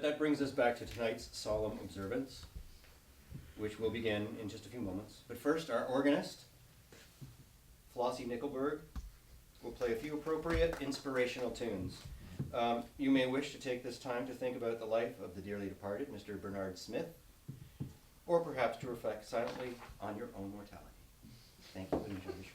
But that brings us back to tonight's solemn observance, which will begin in just a few moments. But first, our organist, Flossie Nickelberg, will play a few appropriate inspirational tunes. You may wish to take this time to think about the life of the dearly departed Mr. Bernard Smith, or perhaps to reflect silently on your own mortality. Thank you and enjoy the show.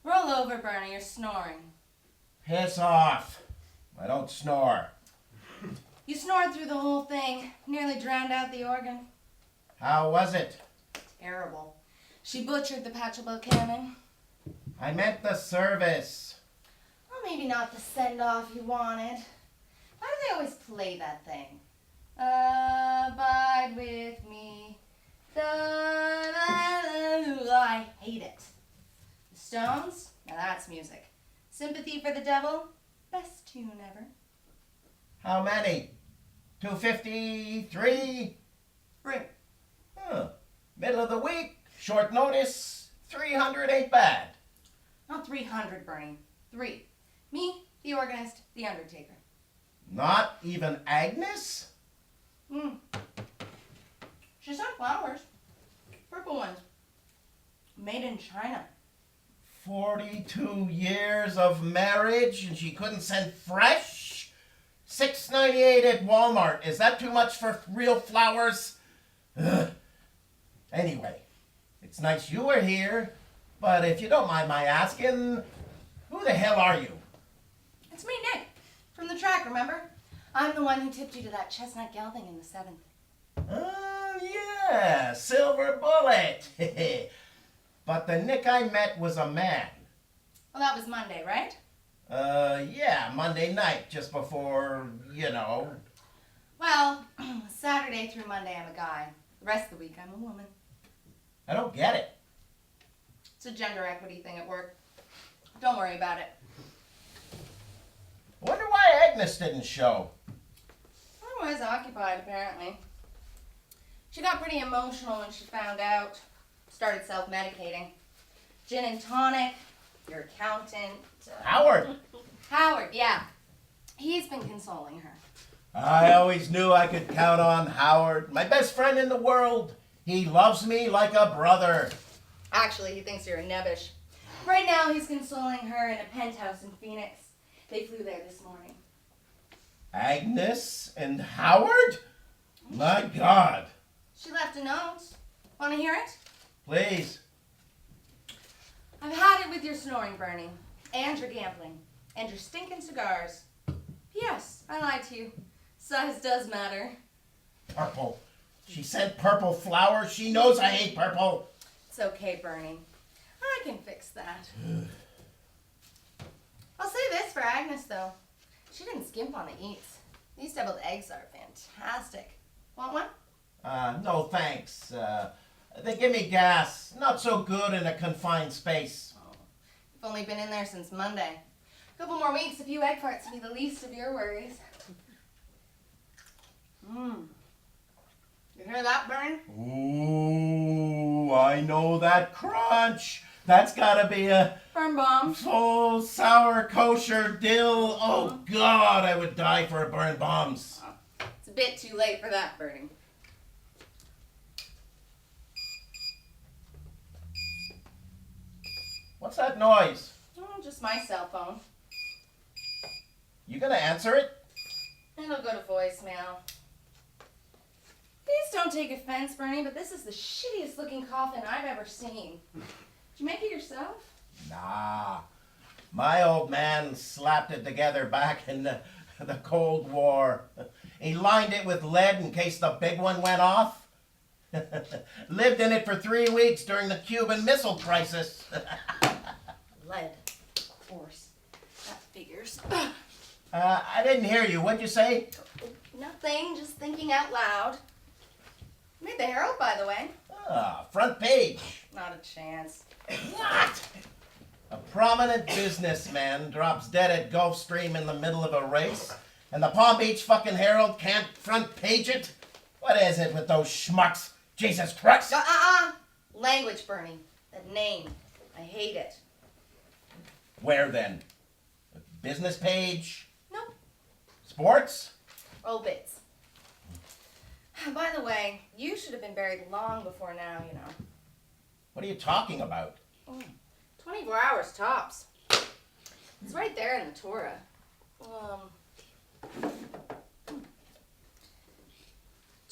Roll over, Bernie, you're snoring. Piss off. I don't snore. You snored through the whole thing, nearly drowned out the organ. How was it? Terrible. She butchered the Pachelbel canon. I meant the service. Well, maybe not the send-off you wanted. Why do they always play that thing? Abide with me. I hate it. The Stones? Now that's music. Sympathy for the Devil? Best tune ever. How many? 253? Room. Middle of the week, short notice, 300 ain't bad. Not 300, Bernie. 3. Me, the organist, the undertaker. Not even Agnes? flowers. Purple ones. Made in China. 42 years of marriage and she couldn't send fresh? $6.98 at Walmart. Is that too much for real flowers? Ugh. Anyway, it's nice you were here, but if you don't mind my asking, who the hell are you? It's me, Nick, from the track, remember? I'm the one who tipped you to that chestnut gelding in the 7th. Oh, yeah, Silver Bullet. But the Nick I met was a man. Well, that was Monday, right? Yeah, Monday night, just before, you know. Well, Saturday through Monday I'm a guy. The rest of the week I'm a woman. I don't get it. It's a gender equity thing at work. Don't worry about it. Wonder why Agnes didn't show. I was occupied, apparently. She got pretty emotional when she found out. Started self-medicating. Gin and tonic, your accountant. Howard! Howard, yeah. He's been consoling her. I always knew I could count on Howard. My best friend in the world. He loves me like a brother. Actually, he thinks you're a nebbish. Right now, he's consoling her in a penthouse in Phoenix. They flew there this morning. Agnes and Howard? My God. She left a note. Want to hear it? Please. I've had it with your snoring, Bernie, and your gambling, and your stinking cigars. P.S. I lied to you. Size does matter. Purple. She sent purple flowers. She knows I hate purple. It's okay, Bernie. I can fix that. I'll say this for Agnes, though. She didn't skimp on the eats. These deviled eggs are fantastic. Want one? No thanks. They give me gas. Not so good in a confined space. Oh, you've only been in there since Monday. A couple more weeks, a few egg farts will be the least of your worries. You hear that, Bern? Ooh, I know that crunch. That's gotta be a Burn bomb. full sour kosher dill. Oh God, I would die for a burn bombs. It's a bit too late for that, Bernie. What's that noise? Oh, just my cell phone. You gonna answer it? It'll go to voicemail. Please don't take offense, Bernie, but this is the shittiest looking coffin I've ever seen. Did you make it yourself? Nah. My old man slapped it together back in the Cold War. He lined it with lead in case the big one went off. Lived in it for 3 weeks during the Cuban Missile Crisis. Lead. Of course. That figures. I didn't hear you. What'd you say? Nothing, just thinking out loud. Made the Herald, by the way. Front page. Not a chance. What? A prominent businessman drops dead at Gulfstream in the middle of a race, and the Palm Beach fucking Herald can't front page it? What is it with those schmucks? Jesus Christ! Language, Bernie. That name. I hate it. Where then? A business page? Nope. Sports? Obits. By the way, you should have been buried long before now, you know. What are you talking about? 24 hours tops. It's right there in the Torah.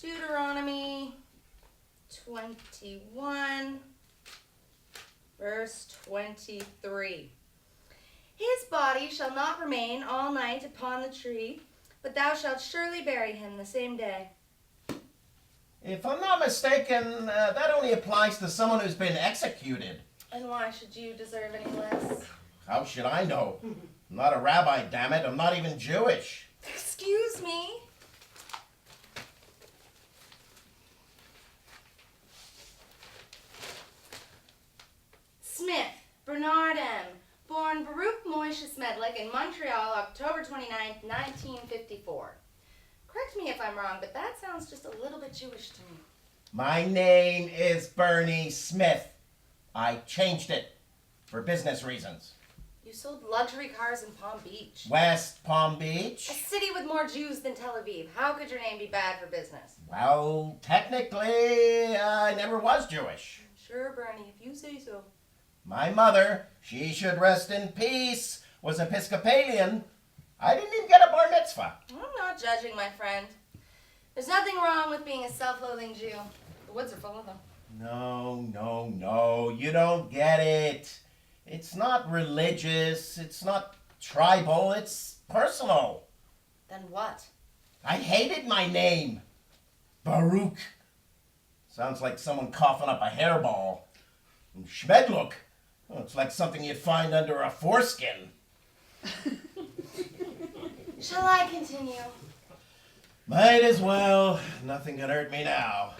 Deuteronomy 21, verse 23. His body shall not remain all night upon the tree, but thou shalt surely bury him the same day. If I'm not mistaken, that only applies to someone who's been executed. And why should you deserve any less? How should I know? I'm not a rabbi, damn it. I'm not even Jewish. Excuse me? Smith, Bernard M., born Baruch Moishe Smedlik in Montreal, October 29th, 1954. Correct me if I'm wrong, but that sounds just a little bit Jewish to me. My name is Bernie Smith. I changed it for business reasons. You sold luxury cars in Palm Beach. West Palm A Beach? city with more Jews than Tel Aviv. How could your name be bad for business? Well, technically, I never was Jewish. Sure, Bernie, if you say so. My mother, she should rest in peace, was Episcopalian. I didn't even get a bar mitzvah. I'm not judging, my friend. There's nothing wrong with being a self-loathing Jew. The woods are full of them. No, you don't get it. It's not religious, it's not tribal, it's personal. Then what? I hated my name. Baruch. Sounds like someone coughing up a hairball. And Schmedlook. Oh, it's like something you'd find under a foreskin. Shall I continue? Might as well. Nothing can hurt me now.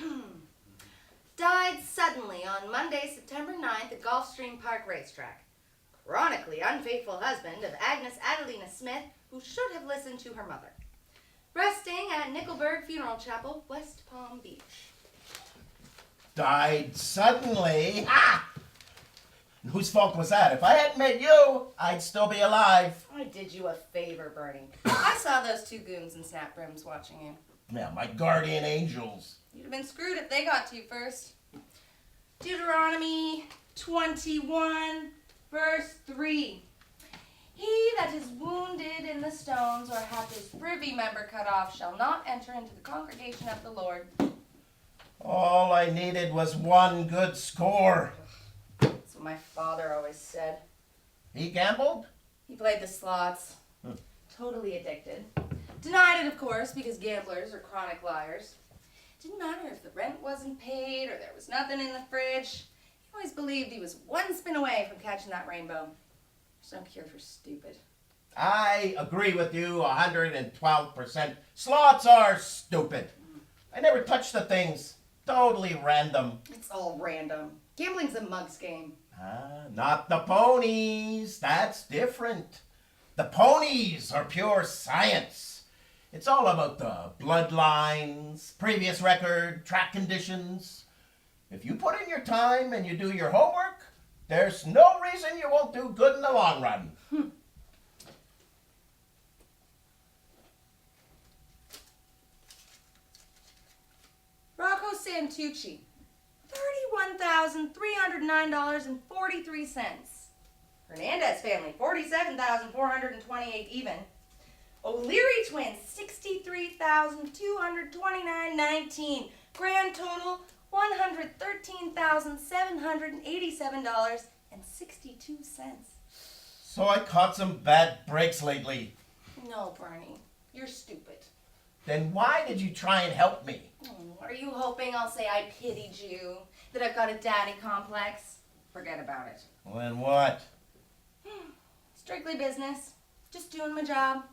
Died suddenly on Monday, September 9th at Gulfstream Park Racetrack. Chronically unfaithful husband of Agnes Adelina Smith, who should have listened to her mother. Resting at Nickelberg Funeral Chapel, West Palm Beach. Died suddenly. Ah! And whose fault was that? If I hadn't met you, I'd still be alive. I did you a favor, Bernie. I saw those two goons in snap brims watching you. Yeah, my guardian angels. You'd have been screwed if they got to you first. Deuteronomy 21, verse 3. He that is wounded in the stones or hath his privy member cut off shall not enter into the congregation of the Lord. All I needed was one good score. That's what my father always said. He gambled? He played the slots. Totally addicted. Denied it, of course, because gamblers are chronic liars. Didn't matter if the rent wasn't paid or there was nothing in the fridge. He always believed he was one spin away from catching that rainbow. There's no cure for stupid. I agree with you 112%. Slots are stupid. I never touched the things. Totally random. It's all random. Gambling's a mug's game. Not the ponies. That's different. The ponies are pure science. It's all about the bloodlines, previous record, track conditions. If you put in your time and you do your homework, there's no reason you won't do good in the long run. Rocco Santucci, $31,309.43. Hernandez family, $47,428 even. O'Leary twins, $63,229.19. Grand total, $113,787.62. So I caught some bad breaks lately. No, Bernie, you're stupid. Then why did you try and help me? Are you hoping I'll say I pitied you? That I've got a daddy complex? Forget about it. Well, then what? Strictly business. Just doing my job.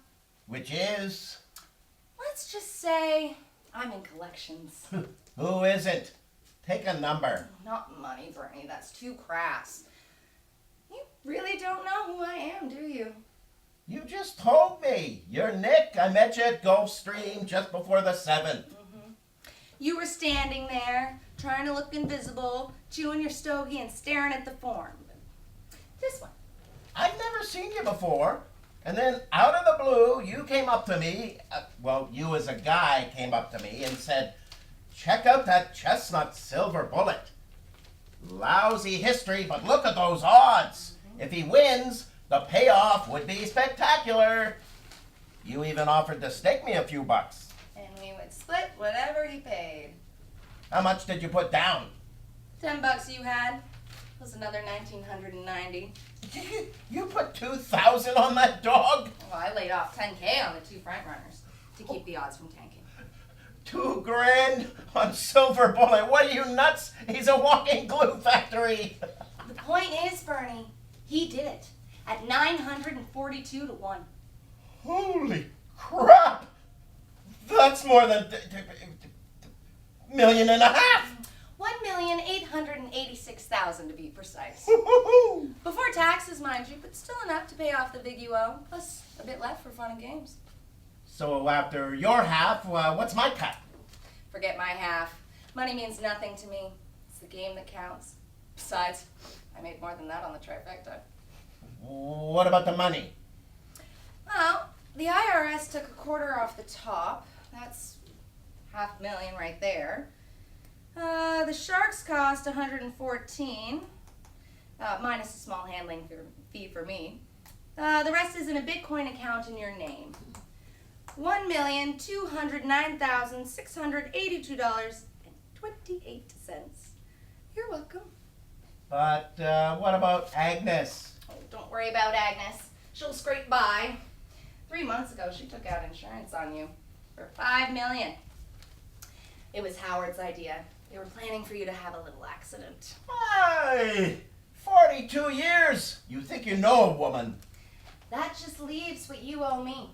Which is? Let's just say I'm in collections. Who isn't? Take a number. Not money, Bernie. That's too crass. You really don't know who I am, do you? You just told me. You're Nick. I met you at Gulfstream just before the 7th. You were standing there, trying to look invisible, chewing your stogie and staring at the form. This one. I've never seen you before. And then, out of the blue, you came up to me. You as a guy came up to me and said, "Check out that chestnut silver bullet. Lousy history, but look at those odds. If he wins, the payoff would be spectacular." You even offered to stake me a few bucks. And we would split whatever he paid. How much did you put down? $10 you had, plus another $1,990. You put 2,000 on that dog? Well, I laid off $10K on the two front runners to keep the odds from tanking. $2,000 on silver bullet. What are you, nuts? He's a walking glue factory. The point is, Bernie, he did it at 942 to 1. Holy crap! That's more than $1.5 million. $1,886,000 to be precise. Woo-hoo-hoo. Before taxes, mind you, but still enough to pay off the big you owe, plus a bit left for fun and games. So after your half, what's my cut? Forget my half. Money means nothing to me. It's the game that counts. Besides, I made more than that on the trifecta. What about the money? Well, the IRS took a quarter off the top. That's $500,000 right there. The sharks cost 114, minus a small handling fee for me. The rest is in a Bitcoin account in your name. $1,209,682.28. You're welcome. But what about Agnes? Oh, don't worry about Agnes. She'll scrape by. 3 months ago, she took out insurance on you for $5 million. It was Howard's idea. They were planning for you to have a little accident. Aye, 42 years. You think you know a woman. That just leaves what you owe me.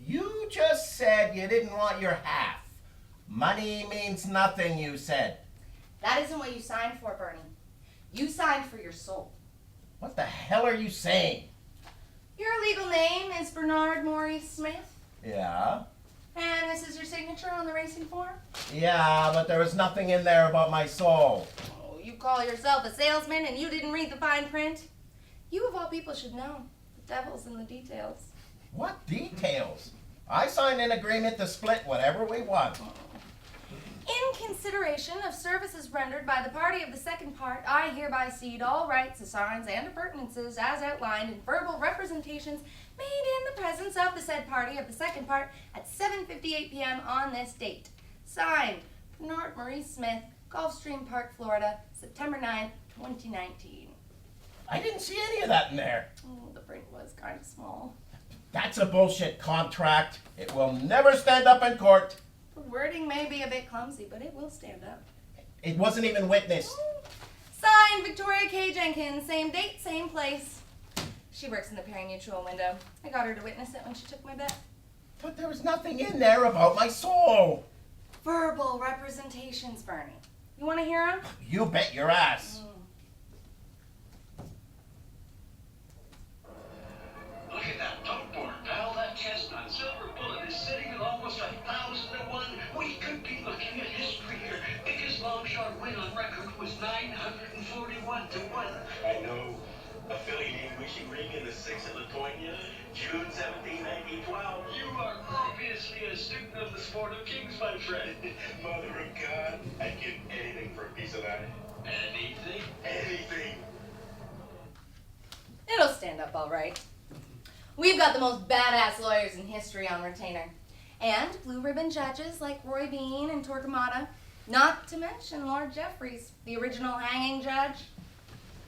You just said you didn't want your half. Money means nothing, you said. That isn't what you signed for, Bernie. You signed for your soul. What the hell are you saying? Your legal name is Bernard Maurice Smith, Yeah? and this is your signature on the racing form? Yeah, but there was nothing in there about my soul. Oh, you call yourself a salesman and you didn't read the fine print? You of all people should know. The devil's in the details. What details? I signed an agreement to split whatever we want. In consideration of services rendered by the party of the second part, I hereby cede all rights, assigns, and appurtenances as outlined in verbal representations made in the presence of the said party of the second part at 7:58 p.m. on this date. Signed, Bernard Maurice Smith, Gulfstream Park, Florida, September 9th, 2019. I didn't see any of that in there. Oh, the print was kind of small. That's a bullshit contract. It will never stand up in court. The wording may be a bit clumsy, but it will stand up. It wasn't even witnessed. Signed, Victoria K. Jenkins. Same date, same place. She works in the pari mutual window. I got her to witness it when she took my bet. But there was nothing in there about my soul. Verbal representations, Bernie. You want to hear them? You bet your ass. Look at that top board, pal. That chestnut silver bullet is sitting at almost 1,000-1. We could be looking at history here. Biggest long shot win on record was 941-1. I know. Affiliating Wishing Ring in the 6th of Latonia, June 17, 1912. You are obviously a student of the sport of kings, my friend. Mother of God, I'd give anything for a piece of that. Anything? Anything. It'll stand up all right. We've got the most badass lawyers in history on retainer. And blue ribbon judges like Roy Bean and Torquemada. Not to mention Lord Jeffreys, the original hanging judge.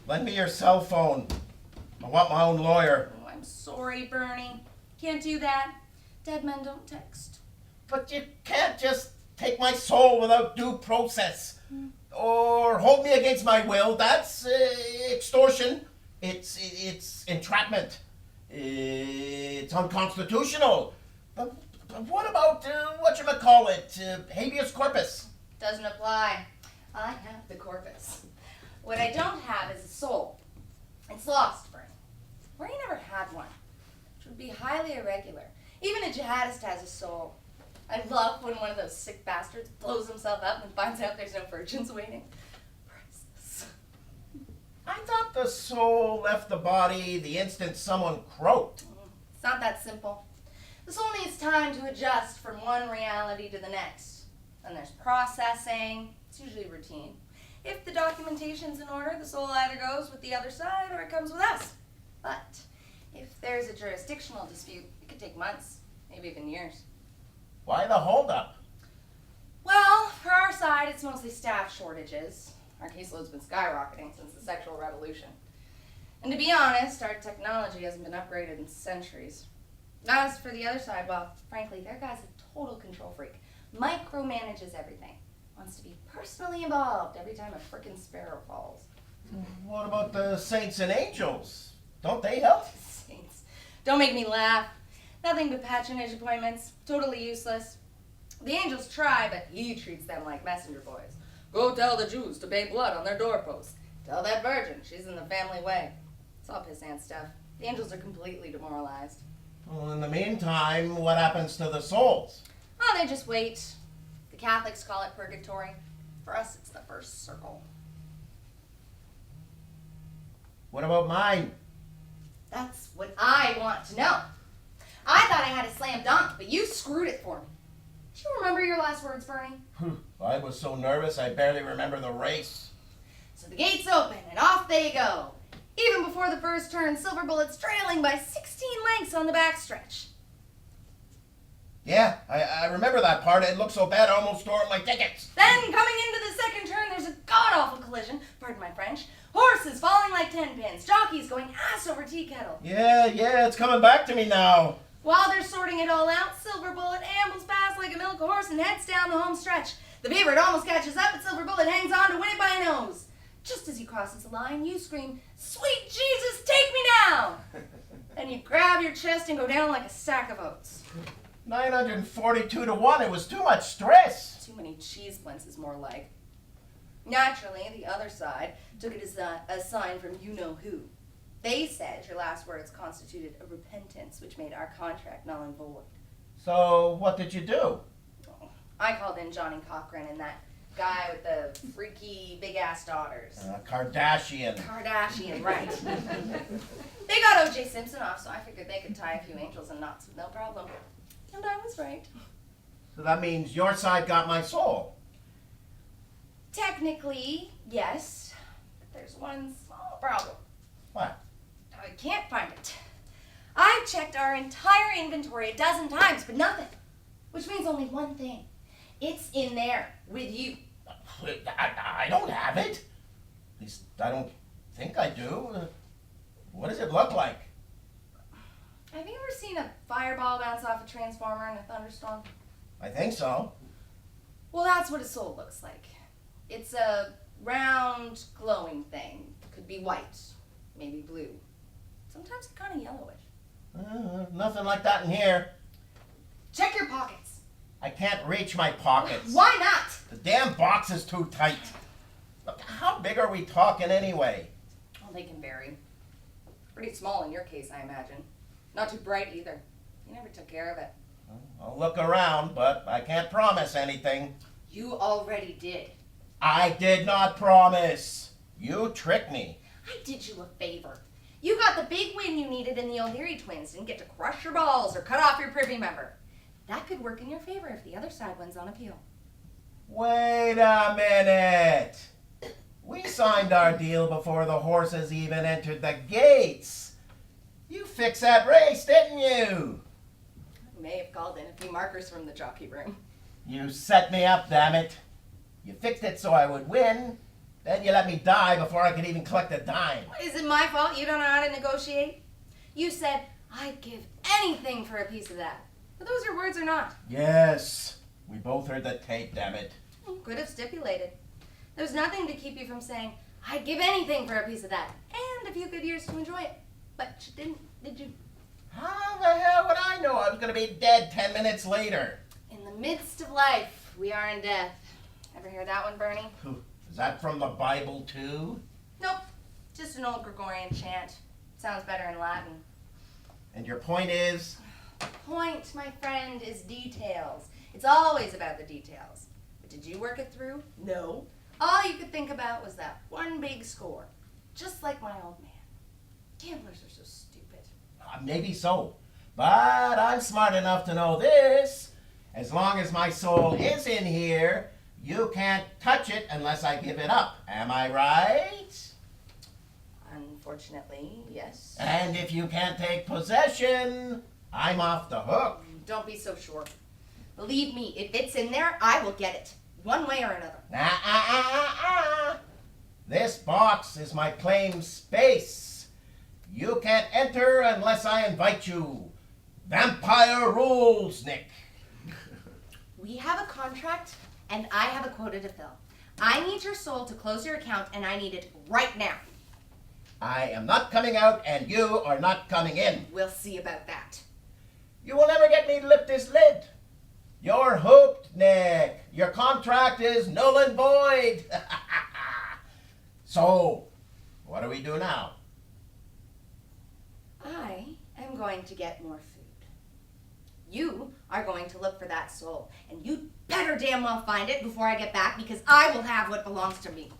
Lend me your cell phone. I want my own lawyer. Oh, I'm sorry, Bernie. Can't do that. Dead men don't text. But you can't just take my soul without due process. Or hold me against my will. That's extortion. It's entrapment. It's unconstitutional. But what about, habeas corpus? Doesn't apply. I have the corpus. What I don't have is a soul. It's lost, Bernie. Bernie never had one, which would be highly irregular. Even a jihadist has a soul. I love when one of those sick bastards blows himself up and finds out there's no virgins waiting. Priceless. I thought the soul left the body the instant someone croaked. It's not that simple. The soul needs time to adjust from one reality to the next. Then there's processing. It's usually routine. If the documentation's in order, the soul either goes with the other side or it comes with us. But if there's a jurisdictional dispute, it could take months, maybe even years. Why the holdup? Well, for our side, it's mostly staff shortages. Our caseload's been skyrocketing since the sexual revolution. And to be honest, our technology hasn't been upgraded in centuries. As for the other side, well, frankly, their guy's a total control freak. Micromanages everything. Wants to be personally involved every time a frickin' sparrow falls. What about the saints and angels? Don't they help? Saints. Don't make me laugh. Nothing but patronage appointments. Totally useless. The angels try, but he treats them like messenger boys. Go tell the Jews to pay blood on their doorposts. Tell that virgin she's in the family way. It's all pissant stuff. The angels are completely demoralized. Well, in the meantime, what happens to the souls? Oh, they just wait. The Catholics call it purgatory. For us, it's the first circle. What about mine? That's what I want to know. I thought I had a slam dunk, but you screwed it for me. Do you remember your last words, Bernie? I was so nervous I barely remember the race. So the gates open and off they go. Even before the first turn, Silver Bullet's trailing by 16 lengths on the backstretch. Yeah, I remember that part. It looked so bad I almost tore up my tickets. Then, coming into the second turn, there's a god-awful collision, pardon my French. Horses falling like 10 pins, jockeys going ass over tea kettle. Yeah, it's coming back to me now. While they're sorting it all out, Silver Bullet ambles past like a milk horse and heads down the home stretch. The favorite almost catches up, but Silver Bullet hangs on to win it by a nose. Just as he crosses the line, you scream, "Sweet Jesus, take me now!" Then you grab your chest and go down like a sack of oats. 942 to 1. It was too much stress. Too many cheese splints is more like. Naturally, the other side took it as a sign from you-know-who. They said your last words constituted a repentance, which made our contract null and void. So, what did you do? I called in Johnny Cochran and that guy with the freaky big-ass daughters. Kardashian. Kardashian, right. They got O.J. Simpson off, so I figured they could tie a few angels in knots with no problem. And I was right. So that means your side got my soul. Technically, yes. But there's one small problem. What? I can't find it. I've checked our entire inventory a dozen times, but nothing. Which means only one thing. It's in there, with you. I don't have it. At least I don't think I do. What does it look like? Have you ever seen a fireball bounce off a transformer in a thunderstorm? I think so. Well, that's what a soul looks like. It's a round, glowing thing. Could be white, maybe blue. Sometimes kind of yellowish. Nothing like that in here. Check your pockets. I can't reach my pockets. Why not? The damn box is too tight. Look, how big are we talking anyway? Well, they can vary. Pretty small in your case, I imagine. Not too bright either. You never took care of it. I'll look around, but I can't promise anything. You already did. I did not promise. You tricked me. I did you a favor. You got the big win you needed in the O'Leary twins. Didn't get to crush your balls or cut off your privy member. That could work in your favor if the other side wins on appeal. Wait a minute. We signed our deal before the horses even entered the gates. You fixed that race, didn't you? I may have called in a few markers from the jockey room. You set me up, damn it. You fixed it so I would win. Then you let me die before I could even collect a dime. Is it my fault you don't know how to negotiate? You said, "I'd give anything for a piece of that." Are those your words or not? Yes. We both heard the tape, damn it. Could have stipulated. There was nothing to keep you from saying, "I'd give anything for a piece of that," and a few good years to enjoy it. But you didn't, did you? How the hell would I know I was going to be dead 10 minutes later? In the midst of life, we are in death. Ever hear that one, Bernie? Is that from the Bible too? Nope. Just an old Gregorian chant. Sounds better in Latin. And your point is? The point, my friend, is details. It's always about the details. But did you work it through? No. All you could think about was that one big score. Just like my old man. Gamblers are so stupid. Maybe so. But I'm smart enough to know this. As long as my soul is in here, you can't touch it unless I give it up. Am I right? Unfortunately, yes. And if you can't take possession, I'm off the hook. Don't be so sure. Believe me, if it's in there, I will get it. One way or another. This box is my claim space. You can't enter unless I invite you. Vampire rules, Nick. We have a contract, and I have a quota to fill. I need your soul to close your account, and I need it right now. I am not coming out, and you are not coming in. We'll see about that. You will never get me to lift this lid. You're hooked, Nick. Your contract is null and void. So, what do we do now? I am going to get more food. You are going to look for that soul, and you'd better damn well find it before I get back, because I will have what belongs to me.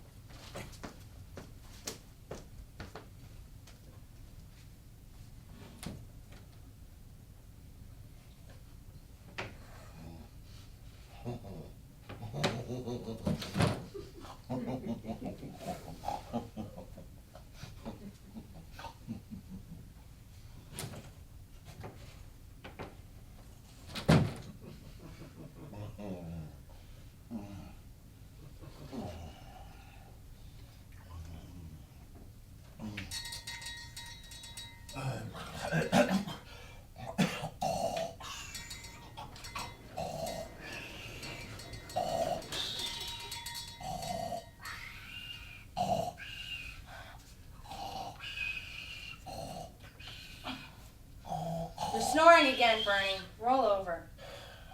You're snoring again, Bernie. Roll over.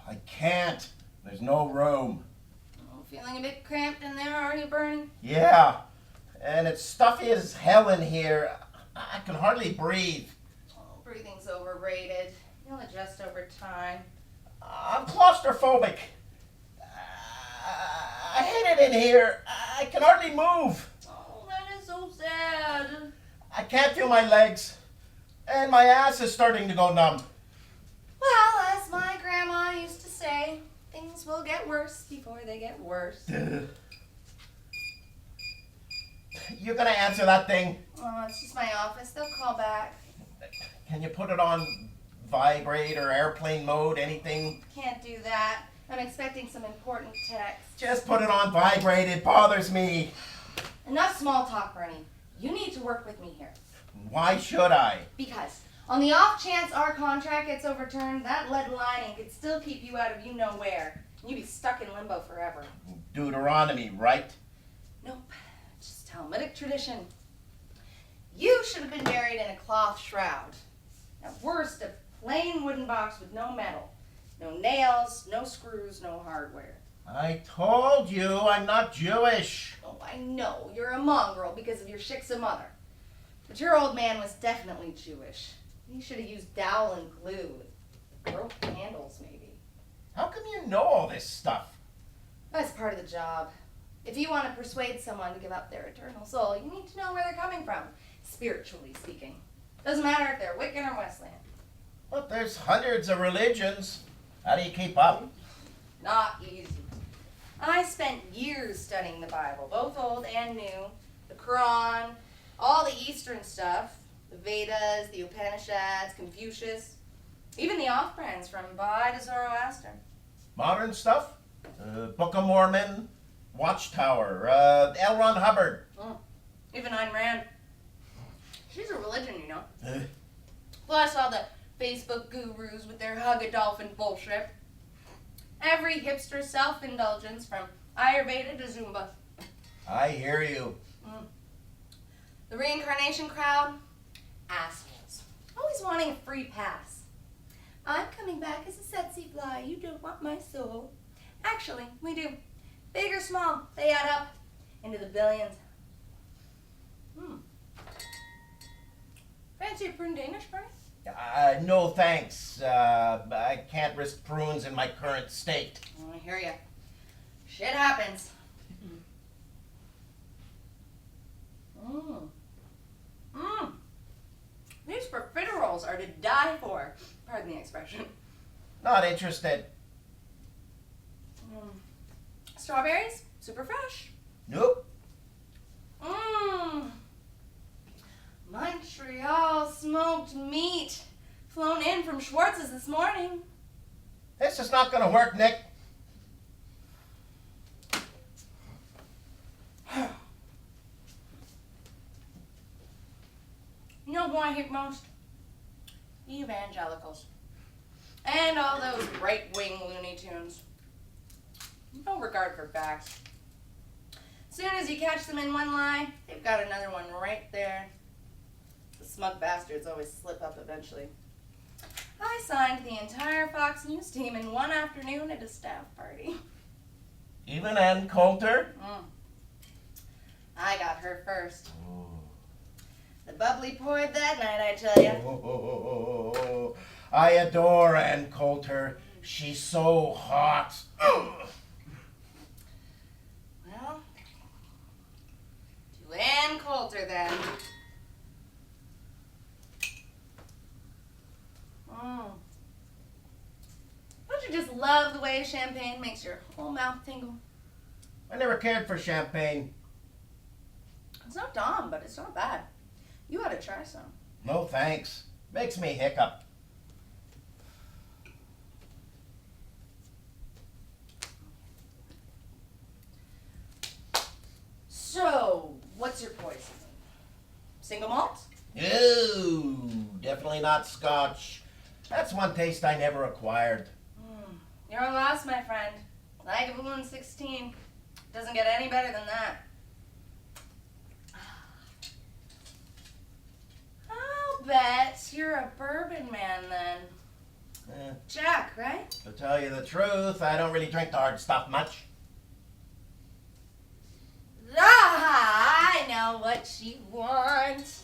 I can't. There's no room. Oh, feeling a bit cramped in there, are you, Bernie? Yeah. And it's stuffy as hell in here. I can hardly breathe. Oh, breathing's overrated. You'll adjust over time. I'm claustrophobic. I hate it in here. I can hardly move. Oh, that is so sad. I can't feel my legs. And my ass is starting to go numb. Well, as my grandma used to say, things will get worse before they get worse. You gonna answer that thing? Oh, it's just my office. They'll call back. Can you put it on vibrate or airplane mode, anything? Can't do that. I'm expecting some important text. Just put it on vibrate, it bothers me. Enough small talk, Bernie. You need to work with me here. Why should I? Because on the off chance our contract gets overturned, that lead lining could still keep you out of you know where. And you'd be stuck in limbo forever. Deuteronomy, right? Nope. Just Talmudic tradition. You should have been buried in a cloth shroud. At worst, a plain wooden box with no metal. No nails, no screws, no hardware. I told you I'm not Jewish. Oh, I know. You're a mongrel because of your shiksa mother. But your old man was definitely Jewish. He should have used dowel and glue. Broke handles, maybe. How come you know all this stuff? That's part of the job. If you want to persuade someone to give up their eternal soul, you need to know where they're coming from, spiritually speaking. Doesn't matter if they're Wiccan or Wesleyan. But there's hundreds of religions. How do you keep up? Not easy. I spent years studying the Bible, both old and new, the Quran, all the Eastern stuff, the Vedas, the Upanishads, Confucius, even the off-brands from Baha'i to Zoroaster. Modern stuff? Book of Mormon, Watchtower, L. Ron Hubbard. Even Ayn Rand. She's a religion, you know. Plus all the Facebook gurus with their hug-a-dolphin bullshit. Every hipster self-indulgence from Ayurveda to Zumba. I hear you. The reincarnation crowd, assholes. Always wanting a free pass. I'm coming back as a sexy fly. You don't want my soul. Actually, we do. Big or small, they add up into the billions. Fancy a prune Danish, Bernie? No thanks. I can't risk prunes in my current state. Oh, I hear ya. Shit happens. These profiteroles are to die for. Pardon the expression. Not interested. Strawberries, super fresh. Nope. Montreal smoked meat. Flown in from Schwartz's this morning. This is not gonna work, Nick. You know who I hate most? Evangelicals. And all those right-wing Looney Tunes. No regard for facts. Soon as you catch them in one lie, they've got another one right there. The smug bastards always slip up eventually. I signed the entire Fox News team in one afternoon at a staff party. Even Ann Coulter? I got her first. The bubbly poured that night, I tell ya. Oh, I adore Ann Coulter. She's so hot. Well, to Ann Coulter then. Don't you just love the way champagne makes your whole mouth tingle? I never cared for champagne. It's not Dom, but it's not bad. You ought to try some. No thanks. Makes me hiccup. So, what's your poison? Single malt? Ew, definitely not Scotch. That's one taste I never acquired. You're a loss, my friend. Like a balloon 16. Doesn't get any better than that. I'll bet you're a bourbon man then. Jack, right? To tell you the truth, I don't really drink the hard stuff much. I know what you want.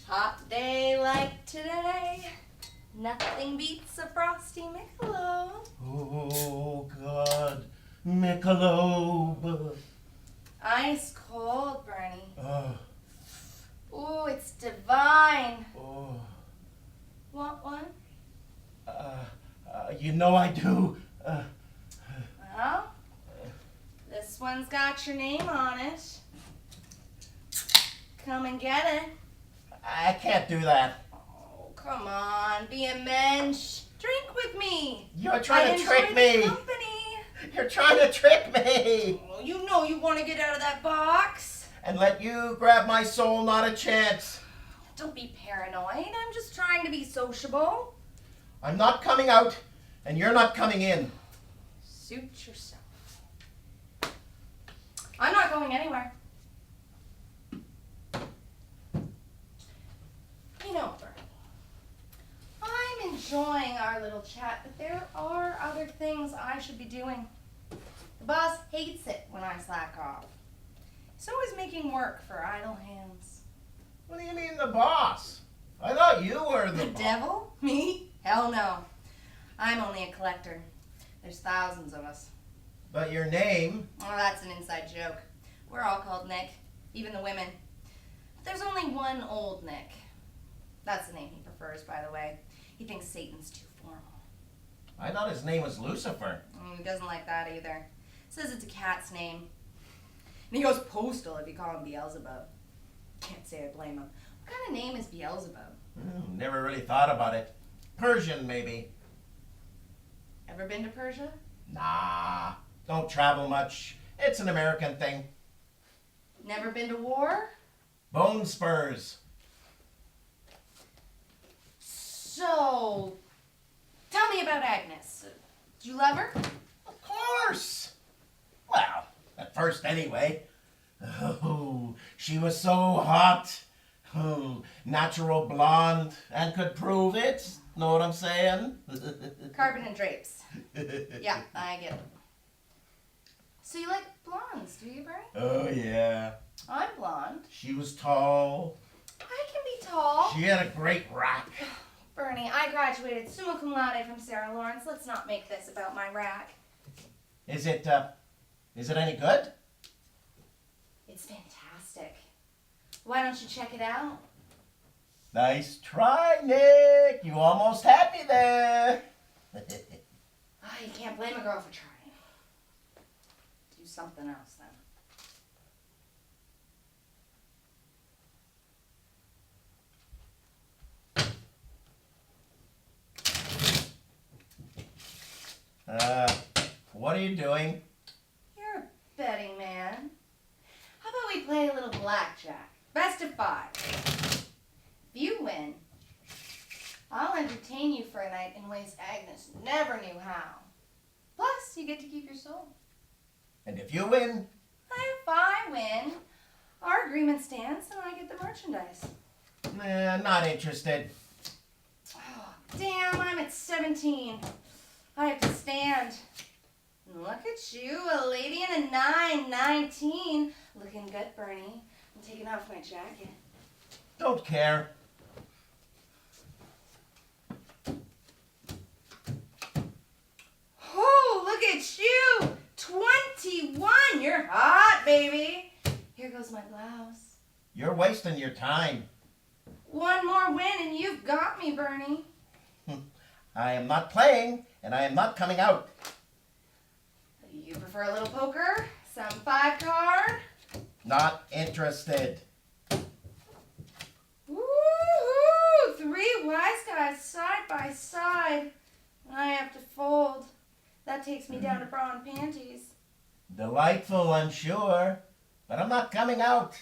Hot day like today. Nothing beats a frosty Michelob. Oh, God. Michelob. Ice cold, Bernie. Oh, Ooh, it's divine. oh. Want one? You know I do. Well, this one's got your name on it. Come and get it. I can't do that. Oh, come on, be a mensch. Drink with me. You're trying I to trick enjoy me. the company. You're trying to trick me. Oh, you know you want to get out of that box. And let you grab my soul, not a chance. Don't be paranoid. I'm just trying to be sociable. I'm not coming out, and you're not coming in. Suit yourself. I'm not going anywhere. You know, Bernie, I'm enjoying our little chat, but there are other things I should be doing. The boss hates it when I slack off. He's always making work for idle hands. What do you mean the boss? I thought you were The boss. devil? Me? Hell no. I'm only a collector. There's thousands of us. But your name? Oh, that's an inside joke. We're all called Nick, even the women. But there's only one old Nick. That's the name he prefers, by the way. He thinks Satan's too formal. I thought his name was Lucifer. He doesn't like that either. Says it's a cat's name. And he goes postal if you call him Beelzebub. Can't say I blame him. What kind of name is Beelzebub? Never really thought about it. Persian, maybe. Ever been to Persia? Nah, don't travel much. It's an American thing. Never been to war? Bone spurs. So, tell me about Agnes. Did you love her? Of course. Well, at first anyway. Oh, she was so hot. Oh, natural blonde, and could prove it. Know what I'm saying? Carbon and drapes. Yeah, I get it. So you like blondes, do you, Bernie? Oh, yeah. I'm blonde. She was tall. I can be tall. She had a great rack. Bernie, I graduated summa cum laude from Sarah Lawrence. Let's not make this about my rack. Is it any good? It's fantastic. Why don't you check it out? Nice try, Nick. You almost had me there. You can't blame a girl for trying. Do something else then. What are you doing? You're a betting man. How about we play a little blackjack? Best of 5. If you win, I'll entertain you for a night in ways Agnes never knew how. Plus, you get to keep your soul. And if you win? If I win, our agreement stands and I get the merchandise. Not interested. Oh, damn, I'm at 17. I have to stand. Look at you, a lady in a 919. Looking good, Bernie. I'm taking off my jacket. Don't care. Oh, look at you! 21! You're hot, baby. Here goes my blouse. You're wasting your time. One more win and you've got me, Bernie. I am not playing, and I am not coming out. You prefer a little poker? Some 5 card? Not interested. Woohoo! 3 wise guys side by side. I have to fold. That takes me down to bra and panties. Delightful, I'm sure, but I'm not coming out.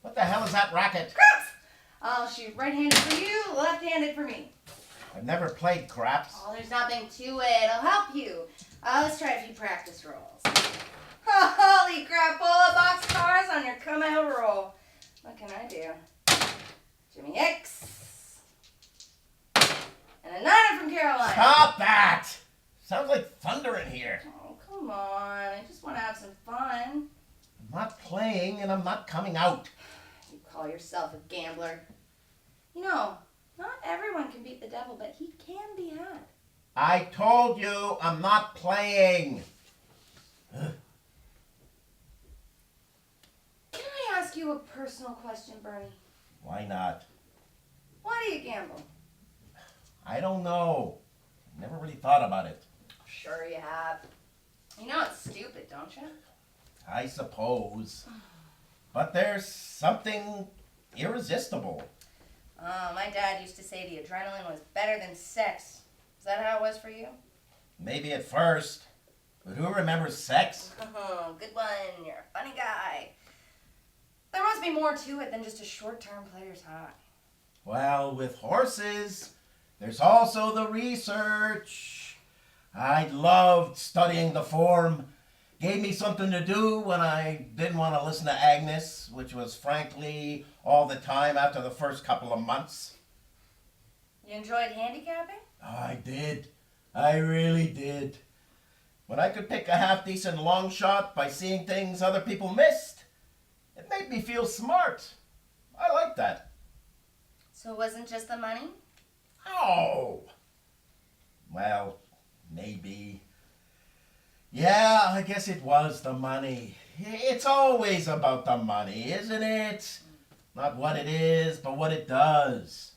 What the hell is that racket? Craps! I'll shoot right-handed for you, left-handed for me. I've never played craps. Oh, there's nothing to it. I'll help you. Let's try a few practice rolls. Holy crap, pull a box cars on your come-out roll. What can I do? Jimmy X. And a 9 from Caroline. Stop that! Sounds like thunder in here. Oh, come on. I just want to have some fun. I'm not playing and I'm not coming out. You call yourself a gambler. You know, not everyone can beat the devil, but he can be had. I told you I'm not playing. Can I ask you a personal question, Bernie? Why not? Why do you gamble? I don't know. Never really thought about it. Sure you have. You know it's stupid, don't you? I suppose. But there's something irresistible. My dad used to say the adrenaline was better than sex. Is that how it was for you? Maybe at first. But who remembers sex? Oh, good one. You're a funny guy. There must be more to it than just a short-term player's high. Well, with horses, there's also the research. I loved studying the form. Gave me something to do when I didn't want to listen to Agnes, which was frankly all the time after the first couple of months. You enjoyed handicapping? I did. I really did. When I could pick a half-decent long shot by seeing things other people missed, it made me feel smart. I like that. So it wasn't just the money? Oh! Well, maybe. Yeah, I guess it was the money. It's always about the money, isn't it? Not what it is, but what it does.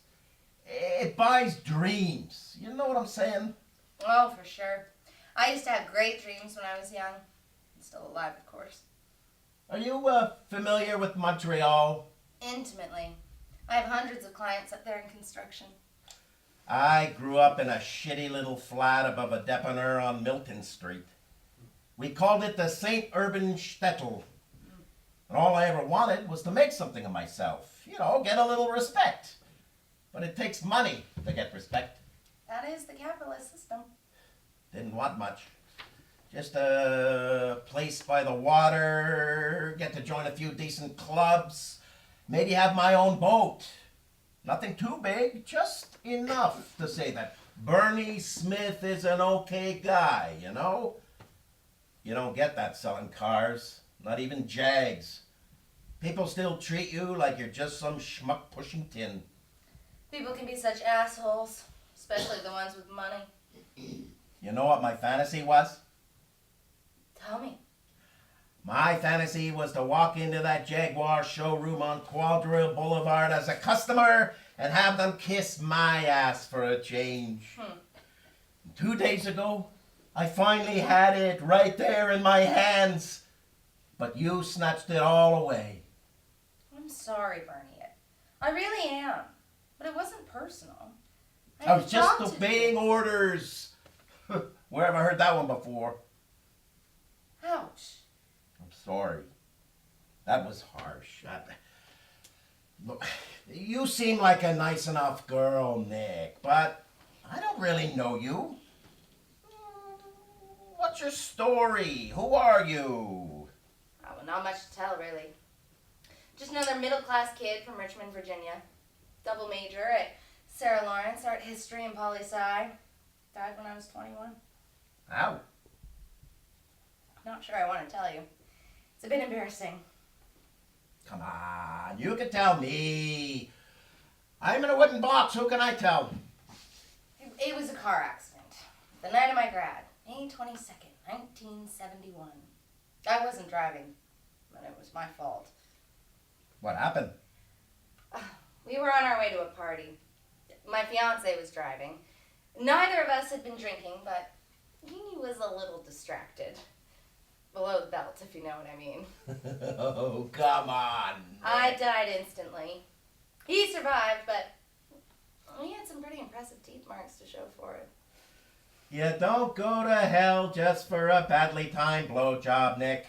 It buys dreams. You know what I'm saying? Oh, for sure. I used to have great dreams when I was young. I'm still alive, of course. Are you familiar with Montreal? Intimately. I have hundreds of clients up there in construction. I grew up in a shitty little flat above a depanneur on Milton Street. We called it the St. Urban Shtetl. And all I ever wanted was to make something of myself. You know, get a little respect. But it takes money to get respect. That is the capitalist system. Didn't want much. Just a place by the water, get to join a few decent clubs, maybe have my own boat. Nothing too big, just enough to say that Bernie Smith is an okay guy, you know? You don't get that selling cars, not even Jags. People still treat you like you're just some schmuck pushing tin. People can be such assholes, especially the ones with money. You know what my fantasy was? Tell me. My fantasy was to walk into that Jaguar showroom on Quadrille Boulevard as a customer and have them kiss my ass for a change. 2 days ago, I finally had it right there in my hands, but you snatched it all away. I'm sorry, Bernie. I really am. But it wasn't personal. I had was a just job to obeying do. orders. Where have I heard that one before? Ouch. I'm sorry. That was harsh. Look, you seem like a nice enough girl, Nick, but I don't really know you. What's your story? Who are you? Oh, well, not much to tell, really. Just another middle-class kid from Richmond, Virginia. Double major at Sarah Lawrence, art history and poli-sci. Died when I was 21. How? Not sure I want to tell you. It's a bit embarrassing. Come on, you can tell me. I'm in a wooden box, who can I tell? It was a car accident. The night of my grad, May 22nd, 1971. I wasn't driving, but it was my fault. What happened? We were on our way to a party. My fiance was driving. Neither of us had been drinking, but he was a little distracted. Below the belt, if you know what I mean. Oh, come on. I died instantly. He survived, but he had some pretty impressive teeth marks to show for it. You don't go to hell just for a badly timed blowjob, Nick.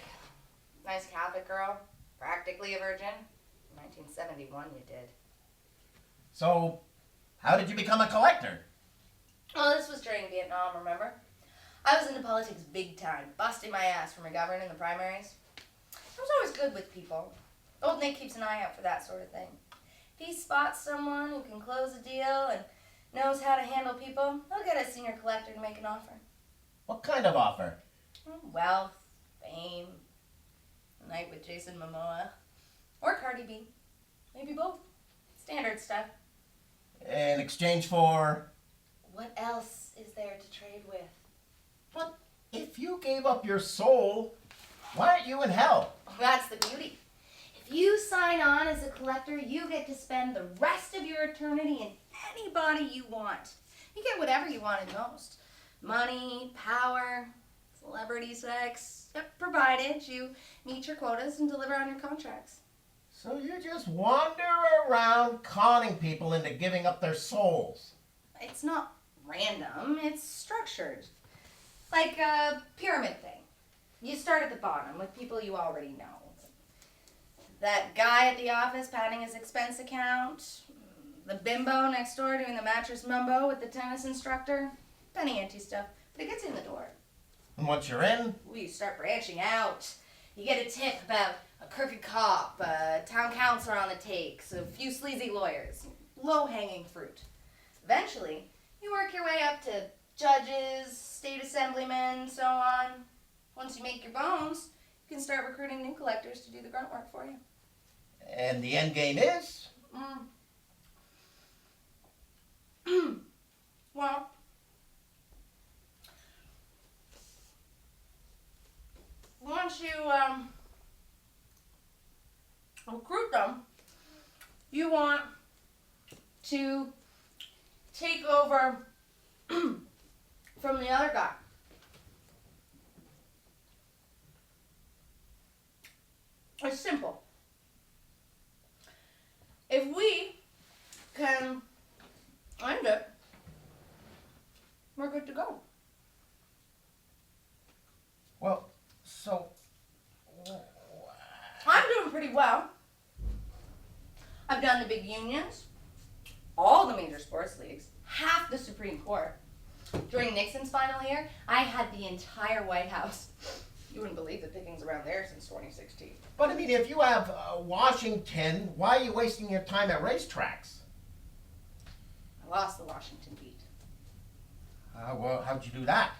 Nice Catholic girl, practically a virgin. 1971 you did. So, how did you become a collector? Well, this was during Vietnam, remember? I was into politics big time, busting my ass for McGovern in the primaries. I was always good with people. Old Nick keeps an eye out for that sort of thing. If he spots someone who can close a deal and knows how to handle people, he'll get a senior collector to make an offer. What kind of offer? Wealth, fame, a night with Jason Momoa, or Cardi B. Maybe both. Standard stuff. In exchange for... What else is there to trade with? But if you gave up your soul, why aren't you in hell? That's the beauty. If you sign on as a collector, you get to spend the rest of your eternity in any body you want. You get whatever you wanted most. Money, power, celebrity sex, provided you meet your quotas and deliver on your contracts. So you just wander around conning people into giving up their souls. It's not random, it's structured. Like a pyramid thing. You start at the bottom with people you already know. That guy at the office padding his expense account. The bimbo next door doing the mattress mumbo with the tennis instructor. Penny ante stuff, but it gets you in the door. And once you're in, Ooh, you start branching out. You get a tip about a crooked cop, a town councilor on the takes, a few sleazy lawyers. Low-hanging fruit. Eventually, you work your way up to judges, state assemblymen, so on. Once you make your bones, you can start recruiting new collectors to do the grunt work for you. and the end game is... Well, once you recruit them, you want to take over from the other guy. It's simple. If we can end it, we're good to go. Well, so... I'm doing pretty well. I've done the big unions, all the major sports leagues, half the Supreme Court. During Nixon's final year, I had the entire White House. You wouldn't believe the pickings around there since 2016. But I mean, if you have Washington, why are you wasting your time at racetracks? I lost the Washington beat. Well, how'd you do that?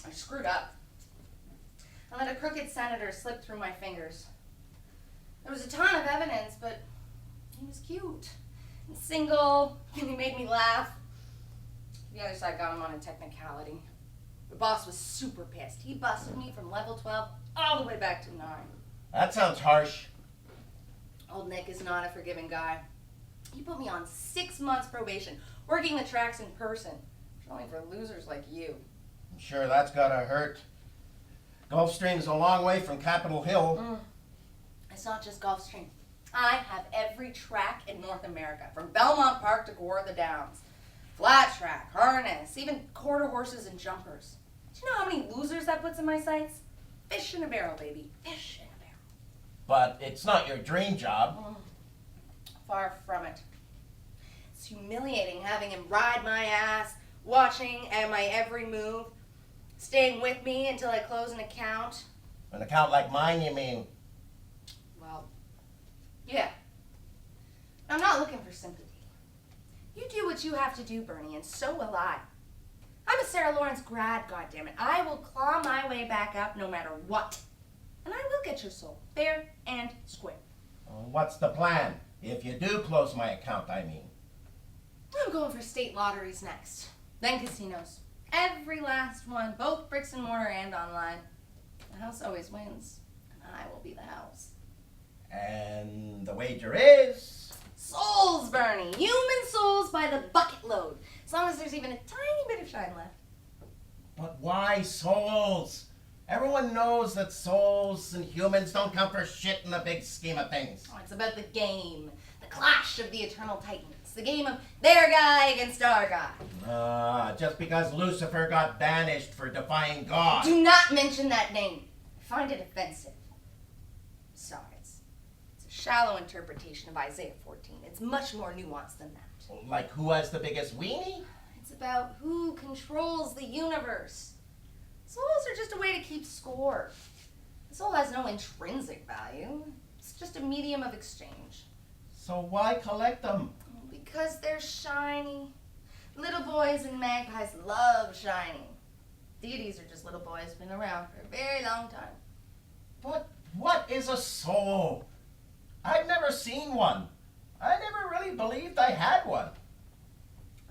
I screwed up. I let a crooked senator slip through my fingers. There was a ton of evidence, but he was cute and single, and he made me laugh. The other side got him on a technicality. The boss was super pissed. He busted me from level 12 all the way back to 9. That sounds harsh. Old Nick is not a forgiving guy. He put me on 6 months probation, working the tracks in person. It's only for losers like you. I'm sure that's gotta hurt. Gulfstream's a long way from Capitol Hill. It's not just Gulfstream. I have every track in North America, from Belmont Park to Gore of the Downs. Flat track, harness, even quarter horses and jumpers. Do you know how many losers that puts in my sights? Fish in a barrel, baby. Fish in a barrel. But it's not your dream job. Far from it. It's humiliating having him ride my ass, watching at my every move, staying with me until I close an account. An account like mine, you mean? Well, yeah. I'm not looking for sympathy. You do what you have to do, Bernie, and so will I. I'm a Sarah Lawrence grad, goddammit. I will claw my way back up no matter what. And I will get your soul, fair and square. What's the plan? If you do close my account, I mean. I'm going for state lotteries next. Then casinos. Every last one, both bricks and mortar and online. The house always wins, and I will be the house. And the wager is... Souls, Bernie. Human souls by by the bucket load, as long as there's even a tiny bit of shine left. But why souls? Everyone knows that souls and humans don't count for shit in the big scheme of things. Oh, it's about the game, the clash of the eternal titans, the game of their guy against our guy. Just because Lucifer got banished for defying God. Do not mention that name. I find it offensive. Besides, it's a shallow interpretation of Isaiah 14. It's much more nuanced than that. Like who has the biggest weenie? It's about who controls the universe. Souls are just a way to keep score. The soul has no intrinsic value. It's just a medium of exchange. So why collect them? Because they're shiny. Little boys and magpies love shining. Deities are just little boys, been around for a very long time. But what is a soul? I've never seen one. I never really believed I had one.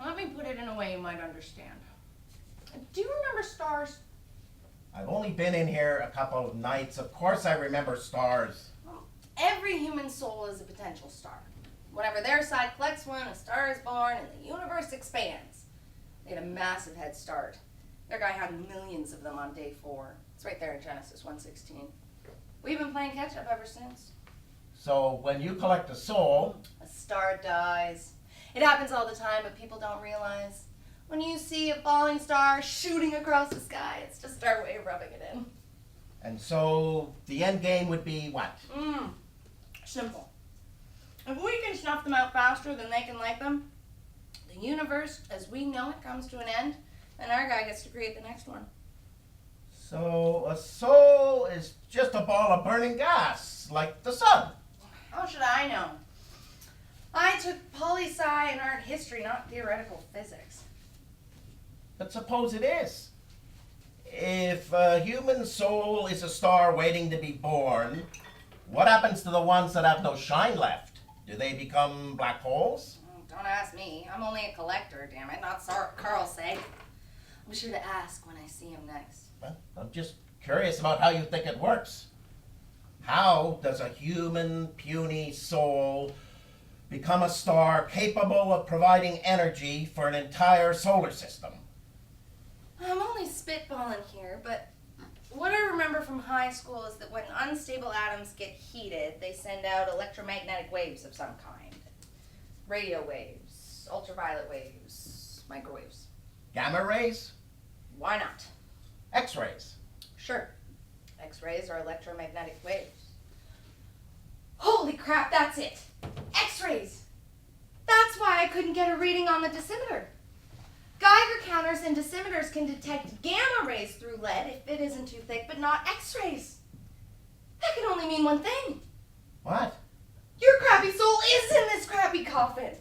Let me put it in a way you might understand. Do you remember stars? I've only been in here a couple of nights. Of course I remember stars. Well, every human soul is a potential star. Whenever their side collects one, a star is born and the universe expands. They had a massive head start. Their guy had millions of them on day 4. It's right there in Genesis 1:16. We've been playing catch up ever since. So when you collect a soul, A star dies. It happens all the time, but people don't realize. When you see a falling star shooting across the sky, it's just our way of rubbing it in. and so the end game would be what? Simple. If we can snuff them out faster than they can light them, the universe as we know it comes to an end, and our guy gets to create the next one. So a soul is just a ball of burning gas, like the sun. How should I know? I took poli-sci and art history, not theoretical physics. But suppose it is. If a human soul is a star waiting to be born, what happens to the ones that have no shine left? Do they become black holes? Don't ask me. I'm only a collector, damn it, not Carl Sagan. I'll be sure to ask when I see him next. Well, I'm just curious about how you think it works. How does a human, puny soul become a star capable of providing energy for an entire solar system? I'm only spitballing here, but what I remember from high school is that when unstable atoms get heated, they send out electromagnetic waves of some kind. Radio waves, ultraviolet waves, microwaves. Gamma rays? Why not? X-rays? Sure. X-rays are electromagnetic waves. Holy crap, that's it! X-rays! That's why I couldn't get a reading on the dosimeter. Geiger counters and dosimeters can detect gamma rays through lead if it isn't too thick, but not X-rays. That can only mean one thing. What? Your crappy soul is in this crappy coffin.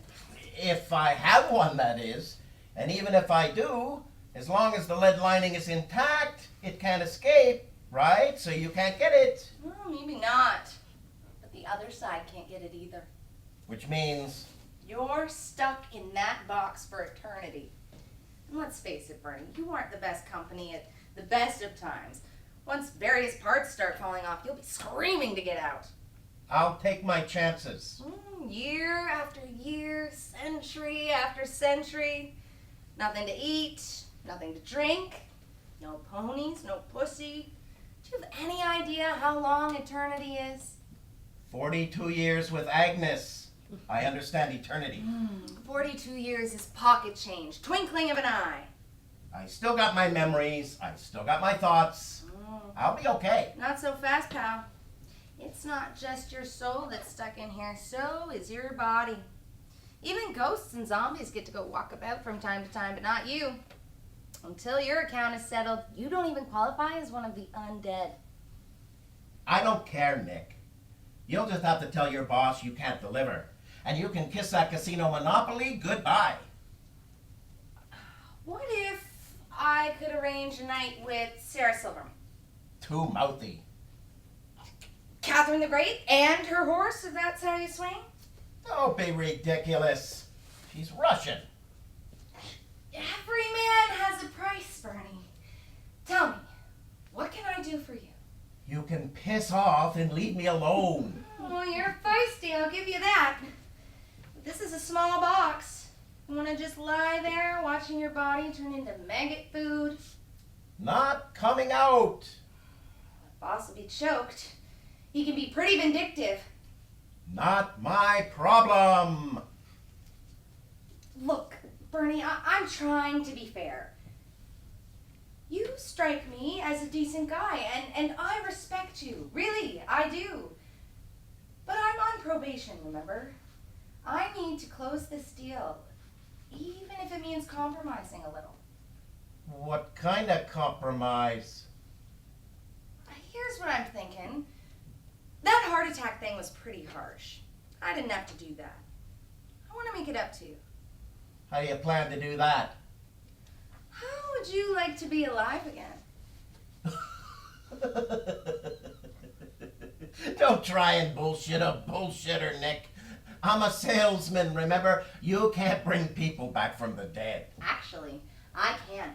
If I have one, that is. And even if I do, as long as the lead lining is intact, it can't escape, right? So you can't get it. Well, maybe not. But the other side can't get it either. Which means... You're stuck in that box for eternity. And let's face it, Bernie, you aren't the best company at the best of times. Once various parts start falling off, you'll be screaming to get out. I'll take my chances. Year after year, century after century. Nothing to eat, nothing to drink, no ponies, no pussy. Do you have any idea how long eternity is? 42 years with Agnes. I understand eternity. 42 years is pocket change, twinkling of an eye. I still got my memories. I still got my thoughts. I'll be okay. Not so fast, pal. It's not just your soul that's stuck in here, so is your body. Even ghosts and zombies get to go walk about from time to time, but not you. Until your account is settled, you don't even qualify as one of the undead. I don't care, Nick. You'll just have to tell your boss you can't deliver. And you can kiss that casino monopoly goodbye. What if I could arrange a night with Sarah Silverman? Too mouthy. Catherine the Great and her horse, if that's how you swing? Don't be ridiculous. She's Russian. Every man has a price, Bernie. Tell me, what can I do for you? You can piss off and leave me alone. Oh, you're feisty, I'll give you that. But this is a small box. You want to just lie there watching your body turn into maggot food? Not coming out. The boss will be choked. He can be pretty vindictive. Not my problem. Look, Bernie, I'm trying to be fair. You strike me as a decent guy, and I respect you. Really, I do. But I'm on probation, remember? I need to close this deal, even if it means compromising a little. What kind of compromise? Here's what I'm thinking. That heart attack thing was pretty harsh. I didn't have to do that. I want to make it up to you. How do you plan to do that? How would you like to be alive again? Don't try and bullshit a bullshitter, Nick. I'm a salesman, remember? You can't bring people back from the dead. Actually, I can.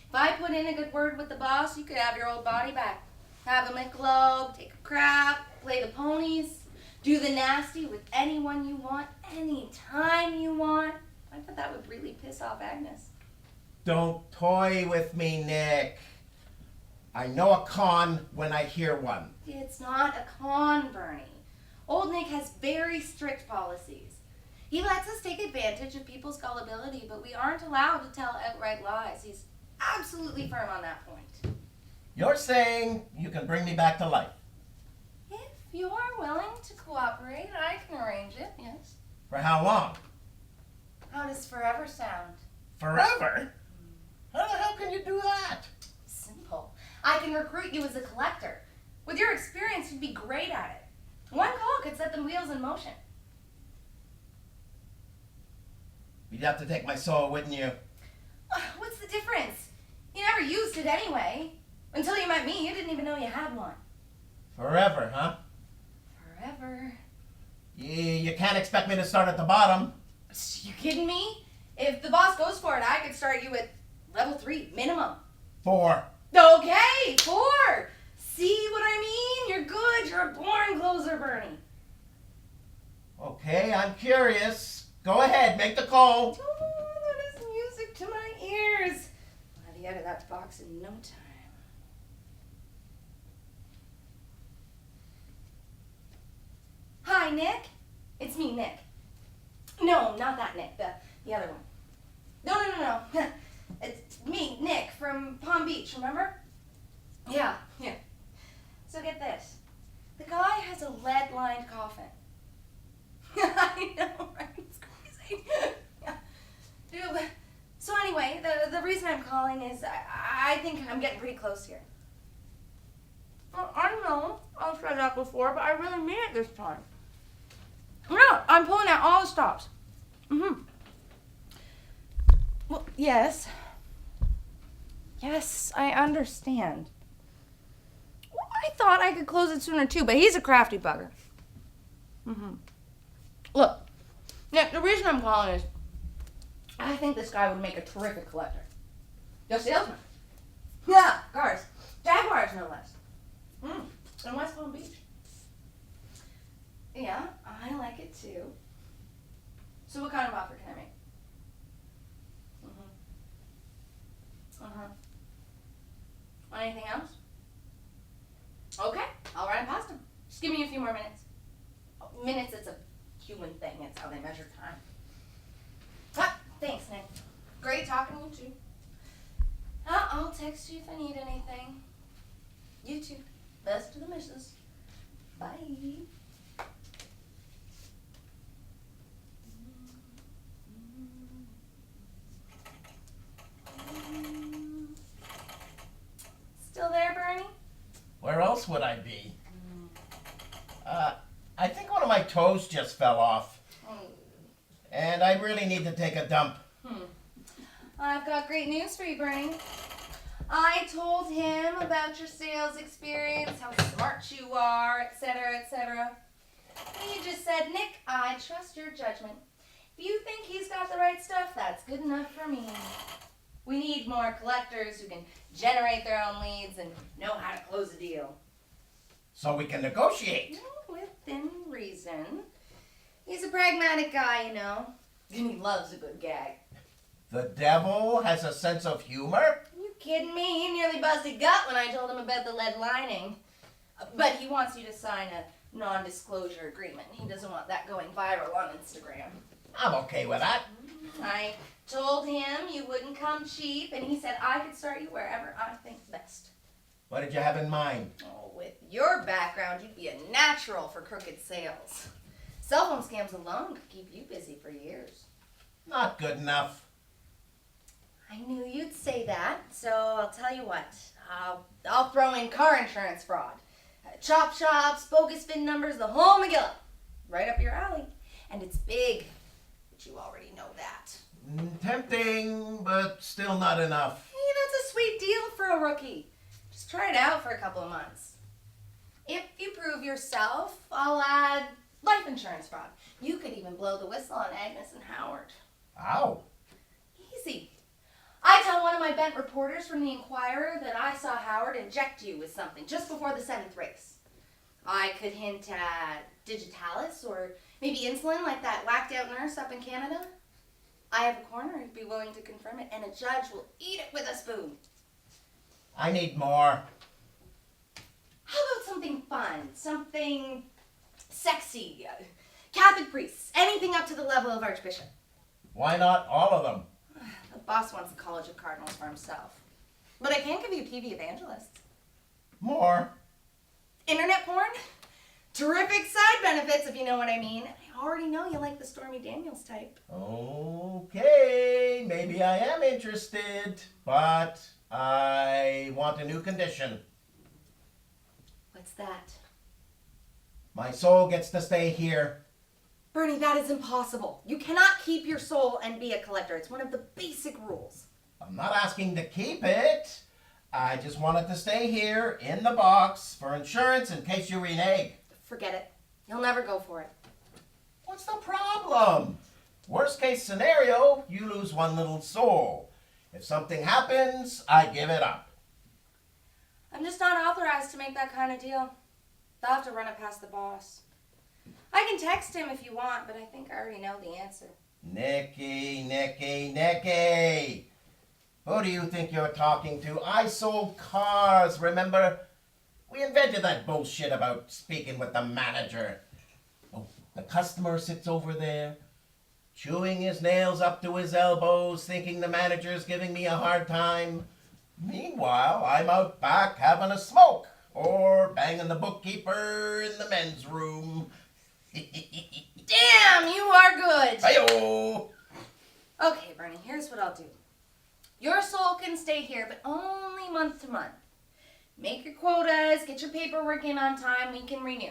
If I put in a good word with the boss, you could have your old body back. Have a Michelob, take a crap, play the ponies, do the nasty with anyone you want, anytime you want. I bet that would really piss off Agnes. Don't toy with me, Nick. I know a con when I hear one. It's not a con, Bernie. Old Nick has very strict policies. He lets us take advantage of people's gullibility, but we aren't allowed to tell outright lies. He's absolutely firm on that point. You're saying you can bring me back to life. If you're willing to cooperate, I can arrange it, yes. For how long? How does forever sound? Forever? How the hell can you do that? Simple. I can recruit you as a collector. With your experience, you'd be great at it. One call could set the wheels in motion. You'd have to take my soul, wouldn't you? What's the difference? You never used it anyway. Until you met me, you didn't even know you had one. Forever, huh? Forever. You can't expect me to start at the bottom. You kidding me? If the boss goes for it, I could start you at level 3, minimum. 4. Okay, 4. See what I mean? You're good. You're a born closer, Bernie. Okay, I'm curious. Go ahead, make the call. Oh, that is music to my ears. I'll have you out of that box in no time. Hi, Nick. It's me, Nick. No, not that Nick. The other one. No. It's me, Nick, from Palm Beach, remember? Yeah. So get this. The guy has a lead-lined coffin. I know, right? It's crazy. Yeah. Dude, so anyway, the reason I'm calling is I think I'm getting pretty close here. Well, I know I've said that before, but I really mean it this time. No, I'm pulling out all the stops. Well, yes. Yes, I understand. Well, I thought I could close it sooner too, but he's a crafty bugger. Look, Nick, the reason I'm calling is I think this guy would make a terrific collector. Your salesman. Yeah, cars. Jaguars, no less. In West Palm Beach. Yeah, I like it too. So what kind of offer can I make? Anything else? Okay, I'll run it past him. Just give me a few more minutes. Minutes, it's a human thing. It's how they measure time. Thanks, Nick. Great talking to you, too. I'll text you if I need anything. You too. Best to the missus. Bye. Still there, Bernie? Where else would I be? I think one of my toes just fell off. And I really need to take a dump. I've got great news for you, Bernie. I told him about your sales experience, how smart you are, etc., etc. He just said, Nick, I trust your judgment. If you think he's got the right stuff, that's good enough for me. We need more collectors who can generate their own leads and know how to close a deal. So we can negotiate. Within reason. He's a pragmatic guy, you know. And he loves a good gag. The devil has a sense of humor? You kidding me? He nearly busted gut when I told him about the lead lining. But he wants you to sign a non-disclosure agreement. He doesn't want that going viral on Instagram. I'm okay with that. I told him you wouldn't come cheap, and he said I could start you wherever I think best. What did you have in mind? Oh, with your background, you'd be a natural for crooked sales. Cell phone scams alone could keep you busy for years. Not good enough. I knew you'd say that, so I'll tell you what. I'll throw in car insurance fraud. Chop shops, bogus VIN numbers, the whole McGilla. Right up your alley. And it's big, but you already know that. Tempting, but still not enough. Hey, that's a sweet deal for a rookie. Just try it out for a couple of months. If you prove yourself, I'll add life insurance fraud. You could even blow the whistle on Agnes and Howard. Ow. Easy. I tell one of my bent reporters from the Inquirer that I saw Howard inject you with something just before the 7th race. I could hint at digitalis or maybe insulin like that whacked out nurse up in Canada. I have a corner who'd be willing to confirm it, and a judge will eat it with a spoon. I need more. How about something fun? Something sexy? Catholic priests. Anything up to the level of Archbishop. Why not all of them? The boss wants a college of cardinals for himself. But I can't give you TV evangelists. More. Internet porn? Terrific side benefits, if you know what I mean. I already know you like the Stormy Daniels type. Okay, maybe I am interested, but I want a new condition. What's that? My soul gets to stay here. Bernie, that is impossible. You cannot keep your soul and be a collector. It's one of the basic rules. I'm not asking to keep it. I just want it to stay here in the box for insurance in case you renege. Forget it. You'll never go for it. What's the problem? Worst case scenario, you lose one little soul. If something happens, I give it up. I'm just not authorized to make that kind of deal. They'll have to run it past the boss. I can text him if you want, but I think I already know the answer. Nicky. Who do you think you're talking to? I sold cars, remember? We invented that bullshit about speaking with the manager. Oh, the customer sits over there, chewing his nails up to his elbows, thinking the manager's giving me a hard time. Meanwhile, I'm out back having a smoke, or banging the bookkeeper in the men's room. Damn, you are good. Hi-yo! Okay, Bernie, here's what I'll do. Your soul can stay here, but only month to month. Make your quotas, get your paperwork in on time, we can renew.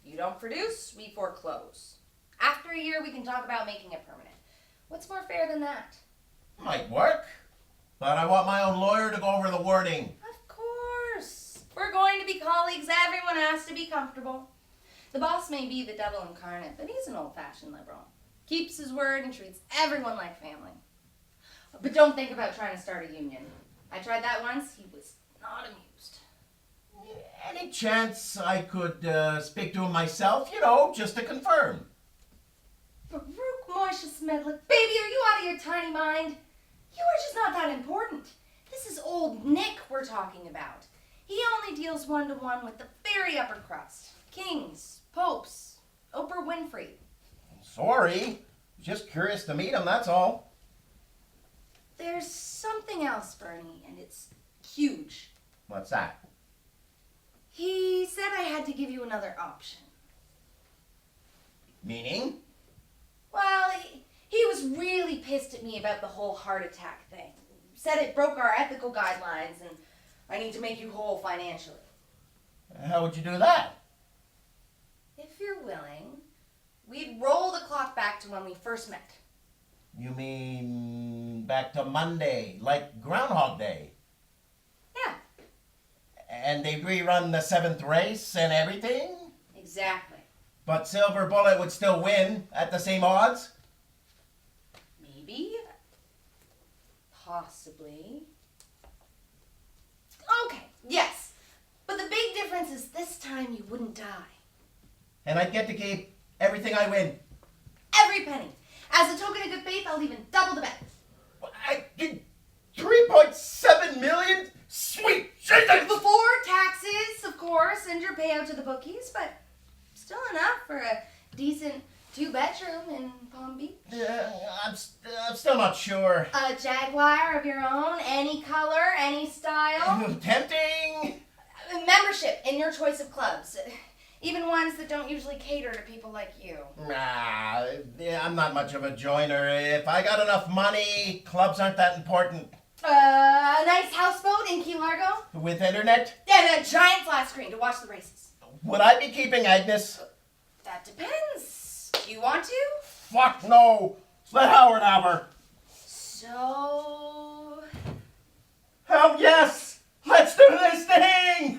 If you don't produce, we foreclose. After a year, we can talk about making it permanent. What's more fair than that? Might work, but I want my own lawyer to go over the wording. Of course. If we're going to be colleagues, everyone has to be comfortable. The boss may be the devil incarnate, but he's an old-fashioned liberal. Keeps his word and treats everyone like family. But don't think about trying to start a union. I tried that once. He was not amused. Any chance I could speak to him myself, just to confirm? Baruch Moshe Smedlik, baby, are you out of your tiny mind? You are just not that important. This is old Nick we're talking about. He only deals one-to-one with the very upper crust. Kings, popes, Oprah Winfrey. Sorry, just curious to meet him, that's all. There's something else, Bernie, and it's huge. What's that? He said I had to give you another option. Meaning? Well, he was really pissed at me about the whole heart attack thing. Said it broke our ethical guidelines and I need to make you whole financially. How would you do that? If you're willing, we'd roll the clock back to when we first met. You mean back to Monday, like Groundhog Day? Yeah, And they rerun the 7th race and everything? exactly. But Silver Bullet would still win at the same odds? Maybe. Possibly. Okay, yes. But the big difference is this time you wouldn't die. And I'd get to keep everything I win. Every penny. As a token of good faith, I'll even double the bet. I did 3.7 million? Sweet Jesus! Before taxes, of course, and your payout to the bookies, but still enough for a decent 2-bedroom in Palm Beach. I'm still not sure. A Jaguar of your own, any color, any style. Tempting. Membership in your choice of clubs. Even ones that don't usually cater to people like you. Nah, I'm not much of a joiner. If I got enough money, clubs aren't that important. A nice houseboat in Key Largo. With internet? And a giant flat screen to watch the races. Would I be keeping Agnes? That depends. Do you want to? Fuck no! Let Howard have her. So... Hell yes! Let's do this thing!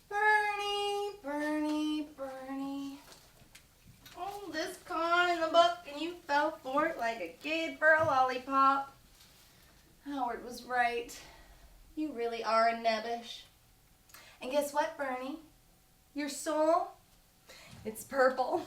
Bernie, Bernie, Bernie. Oh, this con in the book and you fell for it like a kid for a lollipop. Howard was right. You really are a nebbish. And guess what, Bernie? Your soul? It's purple.